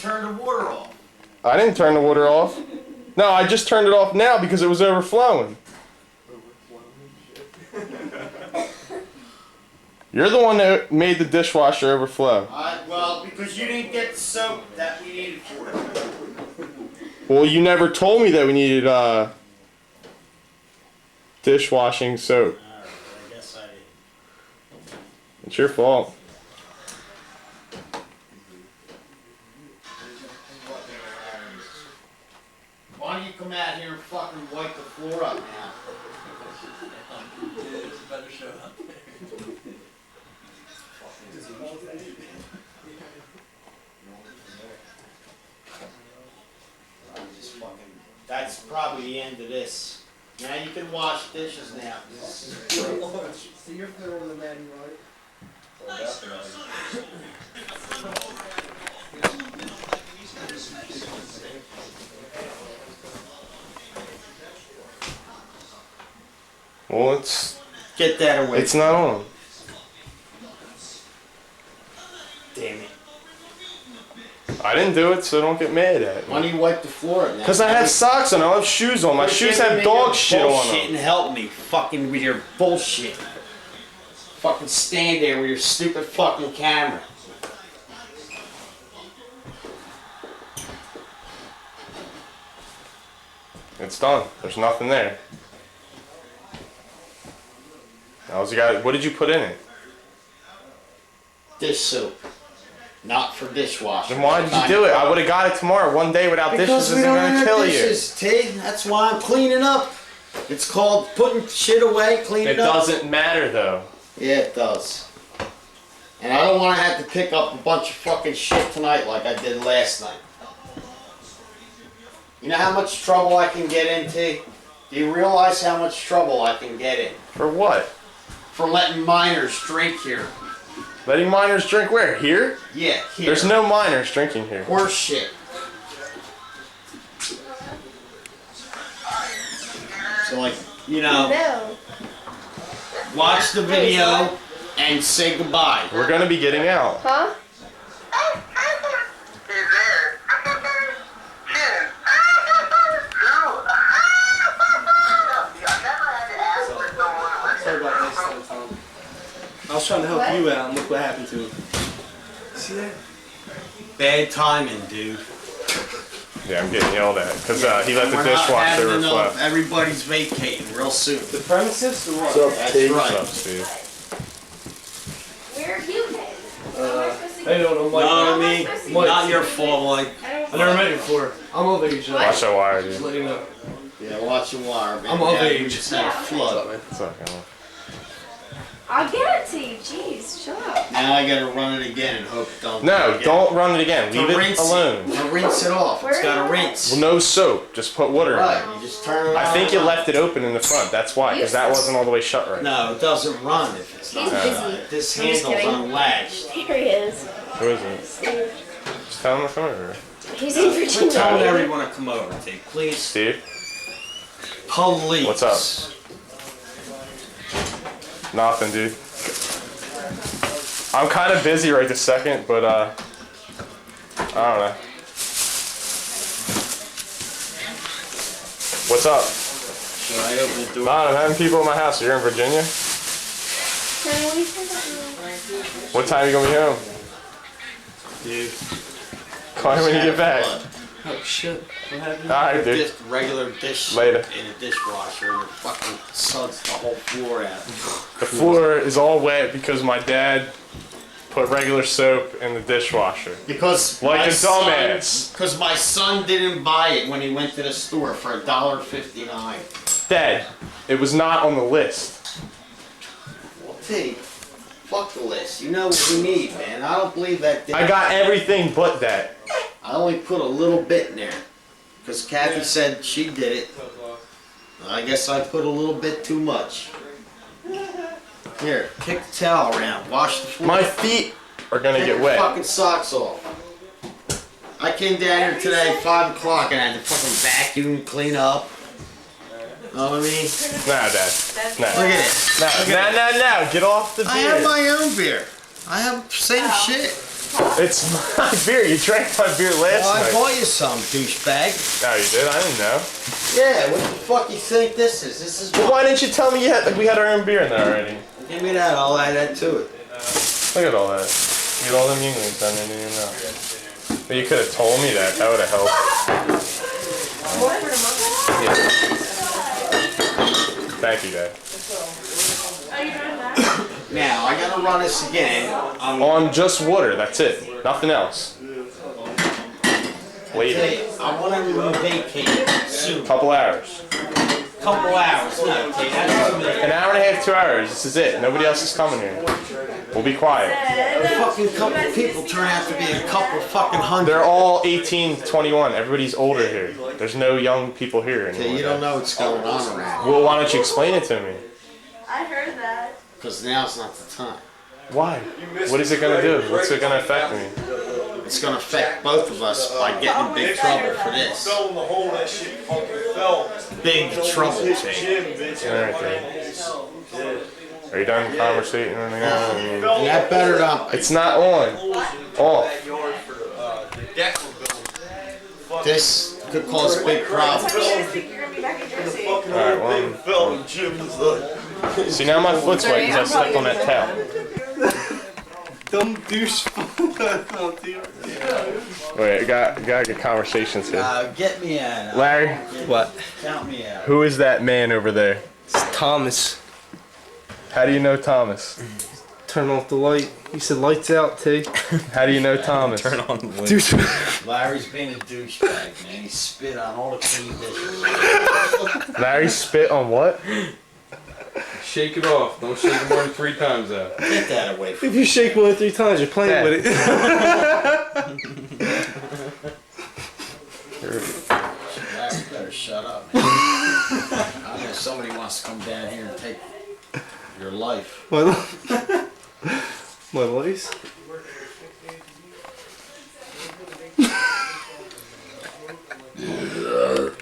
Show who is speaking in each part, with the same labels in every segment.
Speaker 1: turn the water off.
Speaker 2: I didn't turn the water off. No, I just turned it off now because it was overflowing. You're the one that made the dishwasher overflow.
Speaker 1: Well, because you didn't get the soap that we needed for it.
Speaker 2: Well, you never told me that we needed dishwashing soap.
Speaker 1: Alright, I guess I did.
Speaker 2: It's your fault.
Speaker 1: Why don't you come out here and fucking wipe the floor up now?
Speaker 3: There's a better show out there.
Speaker 1: That's probably the end of this. Now you can wash dishes now.
Speaker 3: So you're filling the man, right?
Speaker 2: Well, it's
Speaker 1: Get that away.
Speaker 2: it's not on.
Speaker 1: Damn it.
Speaker 2: I didn't do it, so don't get mad at
Speaker 1: Why
Speaker 2: me.
Speaker 1: don't you wipe the floor up now?
Speaker 2: Because I have socks on. I don't have shoes on. My shoes have dog shit on
Speaker 1: Bullshit
Speaker 2: them.
Speaker 1: and help me fucking with your bullshit. Fucking stand there with your stupid fucking camera.
Speaker 2: It's done. There's nothing there. Now, what did you put in it?
Speaker 1: Dish soap. Not for dishwasher.
Speaker 2: Then why did you do it? I would have got it tomorrow. One day without dishes isn't gonna kill you.
Speaker 1: Dishes, T. That's why I'm cleaning up. It's called putting shit away, cleaning
Speaker 2: It
Speaker 1: up.
Speaker 2: doesn't matter though.
Speaker 1: Yeah, it does. And I don't want to have to pick up a bunch of fucking shit tonight like I did last night. You know how much trouble I can get in, T? Do you realize how much trouble I can get in?
Speaker 2: For what?
Speaker 1: For letting minors drink here.
Speaker 2: Letting minors drink where? Here?
Speaker 1: Yeah, here.
Speaker 2: There's no minors drinking here.
Speaker 1: Horse shit. So like, you know,
Speaker 4: No.
Speaker 1: watch the video and say goodbye.
Speaker 2: We're gonna be getting out.
Speaker 4: Huh?
Speaker 3: Sorry about next time, Tom. I was trying to help
Speaker 4: What?
Speaker 3: you out and look what happened to him. See that?
Speaker 1: Bad timing, dude.
Speaker 2: Yeah, I'm getting yelled at because he let the
Speaker 1: We're not
Speaker 2: dishwasher
Speaker 1: having
Speaker 2: overflow.
Speaker 1: enough. Everybody's vacating real soon.
Speaker 3: The premises or what?
Speaker 1: That's
Speaker 2: What's
Speaker 1: right.
Speaker 2: up, Steve?
Speaker 4: Where are you headed?
Speaker 3: Hey, no,
Speaker 1: Know what I mean?
Speaker 3: Mike.
Speaker 1: Not your fault, Mike.
Speaker 3: I never met you before. I'm of age, though.
Speaker 2: Watch that wire,
Speaker 3: Just
Speaker 2: dude.
Speaker 3: let you know.
Speaker 1: Yeah, watch your wire, man.
Speaker 3: I'm of
Speaker 1: Yeah,
Speaker 3: age.
Speaker 1: we just had a
Speaker 3: What's
Speaker 1: flood.
Speaker 3: up, man?
Speaker 2: What's up, Emma?
Speaker 4: I'll get it to you. Jeez, shut up.
Speaker 1: Now I gotta run it again and hope it don't.
Speaker 2: No,
Speaker 1: again.
Speaker 2: don't run it again.
Speaker 1: To
Speaker 2: Leave it
Speaker 1: rinse
Speaker 2: alone.
Speaker 1: To rinse it off. It's
Speaker 4: Where
Speaker 1: got to
Speaker 4: are you?
Speaker 1: rinse.
Speaker 2: Well, no soap. Just put water in
Speaker 1: Right,
Speaker 2: it.
Speaker 1: you just turn it on.
Speaker 2: I think you
Speaker 1: and
Speaker 2: left it open in the front. That's why, because that wasn't all the way shut right.
Speaker 1: on. No, it doesn't run if it's not.
Speaker 4: He's busy.
Speaker 1: This
Speaker 4: I'm just
Speaker 1: handle's
Speaker 4: kidding.
Speaker 1: unlatched.
Speaker 4: Here he is.
Speaker 2: Who is it?
Speaker 4: Steve.
Speaker 2: Just tell him to come over.
Speaker 4: He's in
Speaker 1: We're
Speaker 4: Virginia.
Speaker 1: telling everyone to come over, T. Please.
Speaker 2: Steve,
Speaker 1: Police.
Speaker 2: what's up? Nothing, dude. I'm kind of busy right this second, but I don't know. What's up?
Speaker 1: Should I open the door?
Speaker 2: Nah, I'm having people in my house. You're in Virginia?
Speaker 4: Honey, what do you think?
Speaker 2: What time are you gonna be home?
Speaker 1: Dude.
Speaker 2: Call me when you get back.
Speaker 3: Oh, shit. What happened?
Speaker 2: Alright, dude.
Speaker 1: Just regular dish
Speaker 2: Later.
Speaker 1: in a dishwasher and it fucking suds the whole floor out.
Speaker 2: The floor is all wet because my dad put regular soap in the dishwasher.
Speaker 1: Because
Speaker 2: Like
Speaker 1: my
Speaker 2: a dumbass.
Speaker 1: son, because my son didn't buy it when he went to the store for $1.59.
Speaker 2: Dad, it was not on the list.
Speaker 1: Well, T, fuck the list. You know what we need, man. I don't believe that.
Speaker 2: I got everything but that.
Speaker 1: I only put a little bit in there because Kathy said she did it. I guess I put a little bit too much. Here, kick the towel around. Wash the floor.
Speaker 2: My feet are gonna
Speaker 1: Take
Speaker 2: get
Speaker 1: your
Speaker 2: wet.
Speaker 1: fucking socks off. I came down here today 5 o'clock and I had to fucking vacuum, clean up. Know what I mean?
Speaker 2: Nah, Dad.
Speaker 4: That's
Speaker 2: Nah.
Speaker 1: Look at it.
Speaker 2: No, get off the beer.
Speaker 1: I have my own beer. I have same shit.
Speaker 2: It's my beer. You drank my beer last
Speaker 1: Well, I
Speaker 2: night.
Speaker 1: bought you some, douchebag.
Speaker 2: Oh, you did? I didn't know.
Speaker 1: Yeah, what the fuck you think this is? This is
Speaker 2: Well, why didn't you tell me we had our own beer in there already?
Speaker 1: Give me that, I'll add that to it.
Speaker 2: Look at all that. You get all them Yinglings down there, didn't you know? But you could have told me that. That would have helped. Yeah. Thank you, Dad.
Speaker 4: Are you doing that?
Speaker 1: Now, I gotta run this again.
Speaker 2: On just water. That's it. Nothing else. Later.
Speaker 1: Hey, I want to vacate soon.
Speaker 2: Couple hours.
Speaker 1: Couple hours. No, okay, that's too many.
Speaker 2: An hour and a half, 2 hours. This is it. Nobody else is coming here. We'll be quiet.
Speaker 1: A fucking couple people turn out to be a couple fucking hundred.
Speaker 2: They're all 18, 21. Everybody's older here. There's no young people here anymore.
Speaker 1: Okay, you don't know what's going on around.
Speaker 2: Well, why don't you explain it to me?
Speaker 4: I heard that.
Speaker 1: Because now's not the time.
Speaker 2: Why? What is it going to do? What's it going to affect me?
Speaker 1: It's gonna affect both of us by getting in big trouble for this. Big trouble, Jake.
Speaker 2: Alright, then. Are you done conversating or anything?
Speaker 1: That better not.
Speaker 2: It's not on. Off.
Speaker 1: This could cause big problems.
Speaker 4: I think you're gonna be back in Jersey.
Speaker 2: Alright, well. See, now my foot's wet because I stepped on that towel.
Speaker 5: Dumb douche.
Speaker 2: Wait, I got good conversations here.
Speaker 1: Get me out.
Speaker 2: Larry,
Speaker 5: What?
Speaker 1: Count me out.
Speaker 2: who is that man over there?
Speaker 5: It's Thomas.
Speaker 2: How do you know Thomas?
Speaker 5: Turn off the light. You said lights out, T.
Speaker 2: How do you know Thomas?
Speaker 6: Turn on the light.
Speaker 5: Douche.
Speaker 1: Larry's being a douchebag, man. He spit on all the clean dishes.
Speaker 2: Larry spit on what?
Speaker 6: Shake it off. Don't shake it more than 3 times out.
Speaker 1: Get that away from
Speaker 5: If you shake more than 3 times, you're playing
Speaker 2: Dad.
Speaker 5: with it.
Speaker 1: Larry, you better shut up, man. I know somebody wants to come down here and take your life.
Speaker 5: My voice.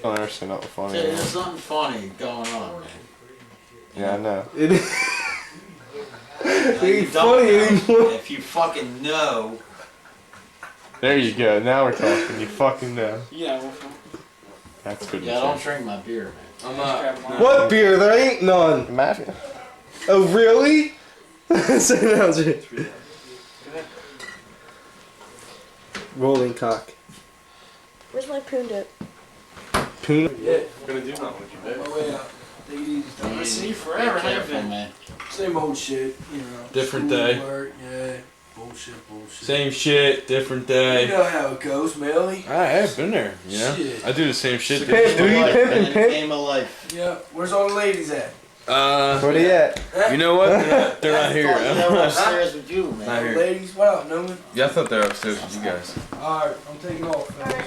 Speaker 2: Oh, there's nothing funny.
Speaker 1: Hey, there's nothing funny going on, man.
Speaker 2: Yeah, I know.
Speaker 5: It
Speaker 1: You
Speaker 5: ain't
Speaker 1: don't
Speaker 5: funny
Speaker 1: know.
Speaker 5: anymore.
Speaker 1: If you fucking know,
Speaker 2: There you go. Now we're talking. You fucking know.
Speaker 6: Yeah,
Speaker 2: That's good.
Speaker 1: yeah, don't drink my beer, man.
Speaker 6: I'm not.
Speaker 5: What beer? There ain't none.
Speaker 2: Mafia.
Speaker 5: Oh, really? Say no, Jay. Rolling cock.
Speaker 4: Where's my poon dip?
Speaker 5: Poon.
Speaker 6: Yeah, gonna do nothing with you, babe.
Speaker 3: My way out. Take it easy.
Speaker 1: Be
Speaker 3: See you forever,
Speaker 1: careful,
Speaker 3: haven't
Speaker 1: man.
Speaker 3: Same old shit, you know.
Speaker 6: Different
Speaker 3: School,
Speaker 6: day.
Speaker 3: Work, yeah. Bullshit.
Speaker 6: Same shit, different
Speaker 3: You
Speaker 6: day.
Speaker 3: know how it goes, Melly.
Speaker 6: I have been there, you know?
Speaker 3: Shit.
Speaker 6: I do the same shit.
Speaker 5: Pimp, do you
Speaker 1: Life,
Speaker 5: pimp
Speaker 1: man.
Speaker 5: and pimp?
Speaker 1: Game of life.
Speaker 3: Yeah. Where's all the ladies at?
Speaker 5: Where they at?
Speaker 6: You know what? They're not here.
Speaker 1: I thought they were upstairs with you, man.
Speaker 6: Not here.
Speaker 3: Ladies, what up, Newman?
Speaker 6: Yeah, I thought they were upstairs with you guys.
Speaker 3: Alright, I'm taking off.
Speaker 4: Alright,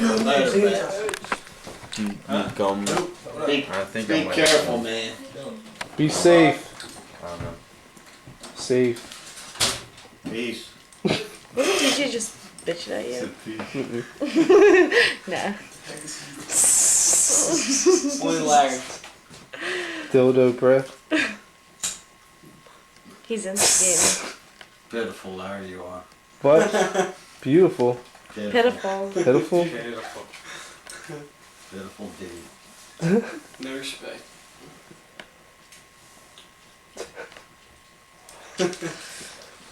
Speaker 4: I'm leaving.
Speaker 1: Later, man.
Speaker 6: Gum.
Speaker 1: Be,
Speaker 6: I think
Speaker 1: be
Speaker 6: I might.
Speaker 1: careful, man.
Speaker 5: Be safe.
Speaker 6: I don't know.
Speaker 5: Safe.
Speaker 1: Peace.
Speaker 4: Did you just bitch at you? No.
Speaker 3: Boy, Larry.
Speaker 5: Dildo breath.
Speaker 4: He's in the game.
Speaker 1: Beautiful, Larry, you are.
Speaker 5: What? Beautiful.
Speaker 4: Pitiful.
Speaker 5: Pitiful.
Speaker 1: Beautiful dude.
Speaker 3: No respect.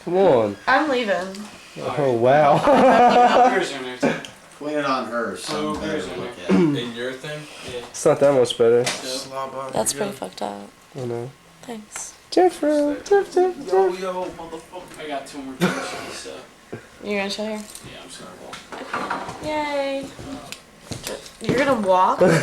Speaker 5: Come on.
Speaker 4: I'm leaving.
Speaker 5: Oh, wow.
Speaker 1: Clean it on hers. Something better to look at.
Speaker 6: In your thing?
Speaker 5: It's not that much better.
Speaker 4: That's pretty fucked up.
Speaker 5: I know.
Speaker 4: Thanks.
Speaker 5: Jeffrey.
Speaker 3: Yo, motherfucker. I got 2 more things, so.
Speaker 4: You're gonna chill here?
Speaker 3: Yeah, I'm sorry.
Speaker 4: Yay. You're gonna walk? Are you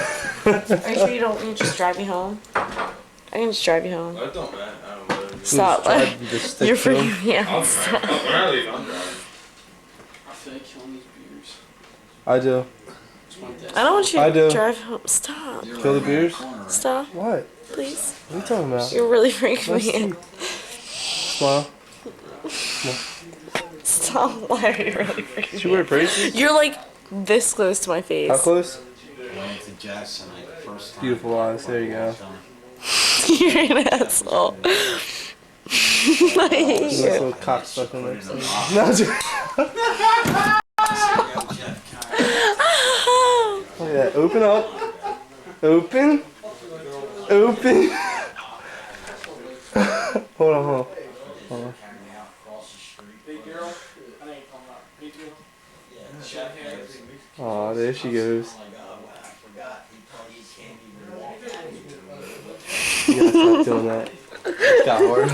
Speaker 4: sure you don't want to just drive me home? I can just drive you home.
Speaker 6: It don't matter. I don't know.
Speaker 4: Stop.
Speaker 5: Just stick
Speaker 4: You're
Speaker 5: to 'em.
Speaker 4: freaking me out. Stop.
Speaker 6: When I leave, I'm driving.
Speaker 3: I feel like killing these beers.
Speaker 5: I do.
Speaker 3: It's my death.
Speaker 4: I don't want you
Speaker 5: I
Speaker 4: to
Speaker 5: do.
Speaker 4: drive home. Stop.
Speaker 1: You're
Speaker 5: Kill the
Speaker 1: right around
Speaker 5: beers?
Speaker 1: corner, right?
Speaker 4: Stop.
Speaker 5: What?
Speaker 4: Please.
Speaker 5: What are you talking about?
Speaker 4: You're really freaking
Speaker 5: Nice
Speaker 4: me out.
Speaker 5: teeth. Smile.
Speaker 4: Stop. Why are you really freaking
Speaker 5: Did you
Speaker 4: me
Speaker 5: wear
Speaker 4: out?
Speaker 5: braces?
Speaker 4: You're like this close to my face.
Speaker 5: How close?
Speaker 1: Went to Jackson like the first time.
Speaker 5: Beautiful eyes. There you go.
Speaker 4: You're an asshole. I hate
Speaker 5: Nice
Speaker 4: you.
Speaker 5: little cock stuck in there. No, I'm joking. Look at that. Open up. Open. Open. Hold on, hold on. Hold on. Aw, there she goes. You gotta stop doing that. It got hard.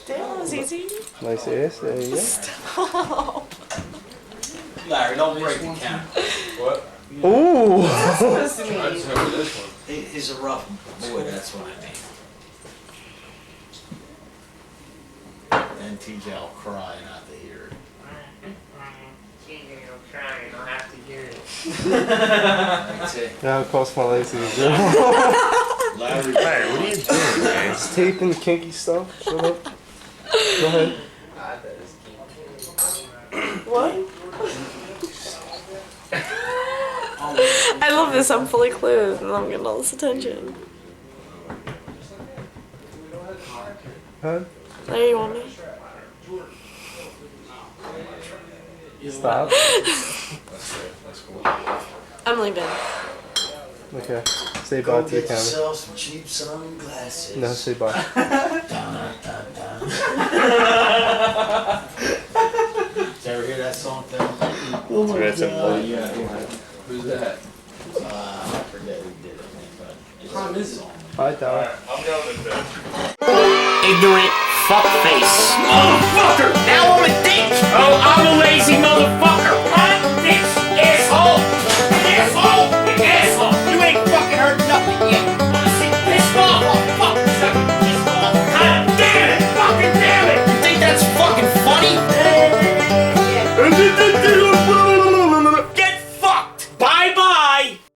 Speaker 4: Damn, that was easy.
Speaker 5: Nice ass. There you go.
Speaker 4: Stop.
Speaker 1: Larry, don't break the camera.
Speaker 6: What?
Speaker 5: Ooh.
Speaker 6: I just remember this one.
Speaker 1: He's a rough boy, that's what I mean. And TJ will cry not to hear it.
Speaker 7: I'll have to hear it.
Speaker 1: That's it.
Speaker 5: Now it costs my license.
Speaker 1: Larry,
Speaker 2: Larry, what are you doing, man?
Speaker 5: It's taping kinky stuff. Shut up. Go ahead.
Speaker 4: What? I love this. I'm fully clothed and I'm getting all this attention.
Speaker 5: Huh?
Speaker 4: There you want me?
Speaker 5: Stop.
Speaker 6: That's cool.
Speaker 4: I'm leaving.
Speaker 5: Okay. Say bye
Speaker 1: go
Speaker 5: to the
Speaker 1: get
Speaker 5: camera.
Speaker 1: yourself some cheap sunglasses.
Speaker 5: No, say bye.
Speaker 1: Did you ever hear that song, Phil?
Speaker 2: So that's important.
Speaker 1: Yeah.
Speaker 6: Who's that?
Speaker 1: I forget who did it, but it's
Speaker 3: How is it?
Speaker 5: Bye, Tyler.
Speaker 2: I'm going to bed.
Speaker 7: Ignorant fuckface. Motherfucker! Now I'm a dick! Oh, I'm a lazy motherfucker! What? Bitch! Asshole! Asshole! Asshole! You ain't fucking heard nothing yet!